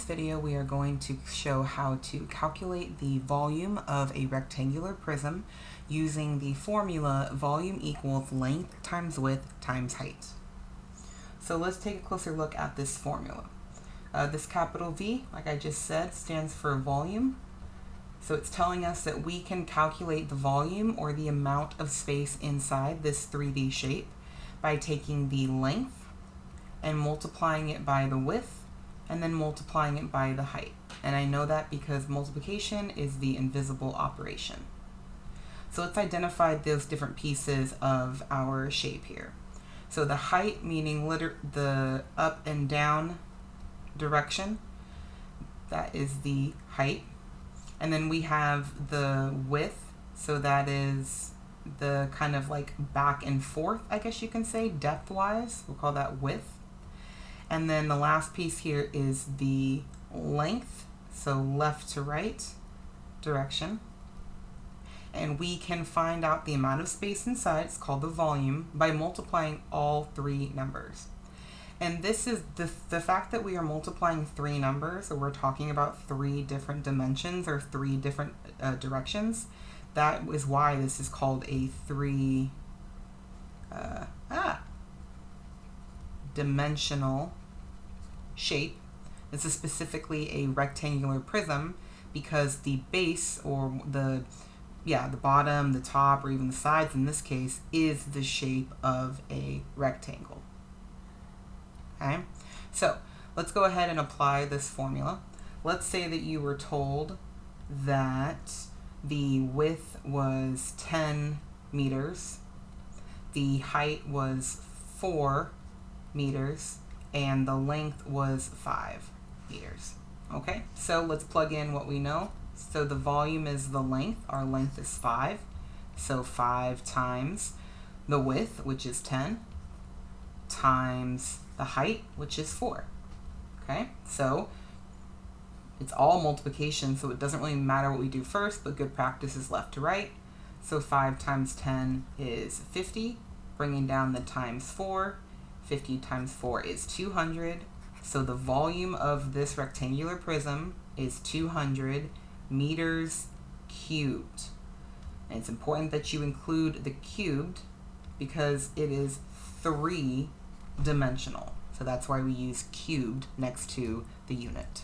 video, we are going to show how to calculate the volume of a rectangular prism using the formula volume equals length times width times height. So let's take a closer look at this formula. This capital V, like I just said, stands for volume. So it's telling us that we can calculate the volume or the amount of space inside this 3D shape by taking the length and multiplying it by the width and then multiplying it by the height. And I know that because multiplication is the invisible operation. So let's identify those different pieces of our shape here. So the height, meaning the up and down direction, that is the height. And then we have the width, so that is the kind of like back and forth, I guess you can say, depth-wise. We'll call that width. And then the last piece here is the length, so left to right direction. And we can find out the amount of space inside, it's called the volume, by multiplying all three numbers. And this is the fact that we are multiplying three numbers, so we're talking about three different dimensions or three different directions. That is why this is called a dimensional shape. This is specifically a rectangular prism because the base, or the bottom, the top, or even the sides in this case, is the shape of a rectangle. Okay, so let's go ahead and apply this formula. Let's say that you were told that the width was 10 meters, the height was 4 meters, and the length was 5 meters. Okay, so let's plug in what we know. So the volume is the length. Our length is 5. So 5 times the width, which is 10, times the height, which is 4. Okay, so it's all multiplication, so it doesn't really matter what we do first, but good practice is left to right. So 5 times 10 is 50, bringing down the times 4. 50 times 4 is 200. So the volume of this rectangular prism is 200 meters cubed. And it's important that you include the cubed because it is 3-dimensional. So that's why we use cubed next to the unit.